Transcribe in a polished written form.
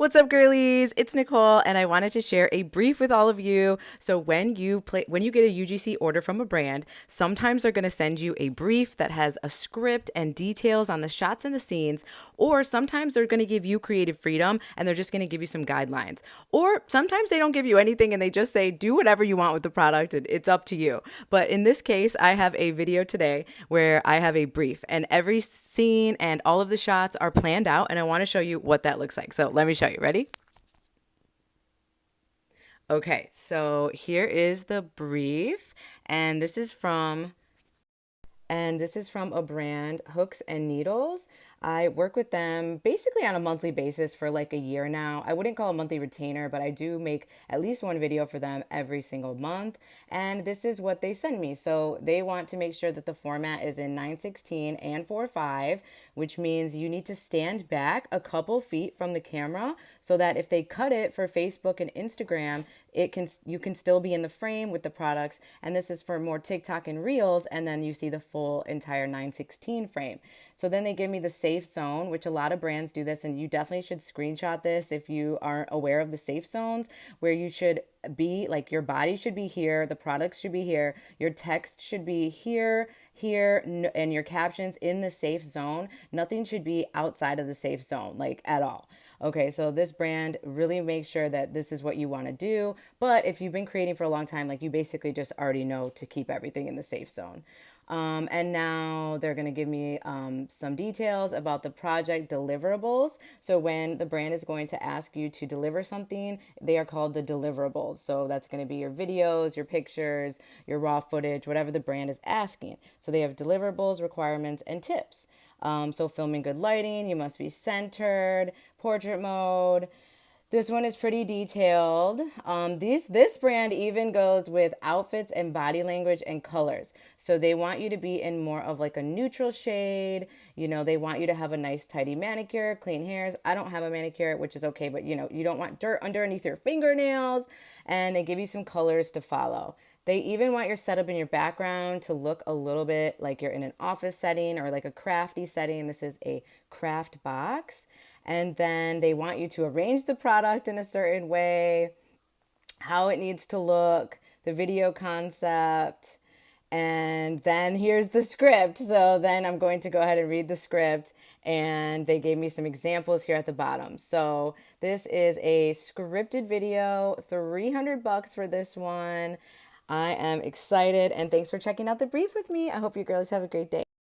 What's up, girlies? It's Nicole, and I wanted to share a brief with all of you. So when you get a UGC order from a brand, sometimes they're going to send you a brief that has a script and details on the shots and the scenes, or sometimes they're going to give you creative freedom and they're just going to give you some guidelines. Or sometimes they don't give you anything and they just say do whatever you want with the product and it's up to you. But in this case, I have a video today where I have a brief and every scene and all of the shots are planned out, and I want to show you what that looks like. So let me show you. Ready? Okay, so here is the brief, and this is from a brand, Hooks and Needles. I work with them basically on a monthly basis for like a year now. I wouldn't call a monthly retainer, but I do make at least one video for them every single month. And this is what they send me. So they want to make sure that the format is in 9:16 and 4:5, which means you need to stand back a couple feet from the camera so that if they cut it for Facebook and Instagram, you can still be in the frame with the products. And this is for more TikTok and Reels, and then you see the full entire 9:16 frame. So then they give me the safe zone, which a lot of brands do this, and you definitely should screenshot this if you aren't aware of the safe zones, where you should be like your body should be here, the products should be here, your text should be here, and your captions in the safe zone. Nothing should be outside of the safe zone, like at all. Okay, so this brand really makes sure that this is what you want to do. But if you've been creating for a long time, like you basically just already know to keep everything in the safe zone. And now they're going to give me some details about the project deliverables. So when the brand is going to ask you to deliver something, they are called the deliverables. So that's going to be your videos, your pictures, your raw footage, whatever the brand is asking. So they have deliverables, requirements, and tips. So filming good lighting, you must be centered, portrait mode. This one is pretty detailed. This brand even goes with outfits and body language and colors. So they want you to be in more of like a neutral shade. You know, they want you to have a nice tidy manicure, clean hairs. I don't have a manicure, which is okay, but you know, you don't want dirt underneath your fingernails. And they give you some colors to follow. They even want your setup in your background to look a little bit like you're in an office setting or like a crafty setting. This is a craft box. And then they want you to arrange the product in a certain way, how it needs to look, the video concept. And then here's the script. So then I'm going to go ahead and read the script. And they gave me some examples here at the bottom. So this is a scripted video, $300 for this one. I am excited, and thanks for checking out the brief with me. I hope you girls have a great day.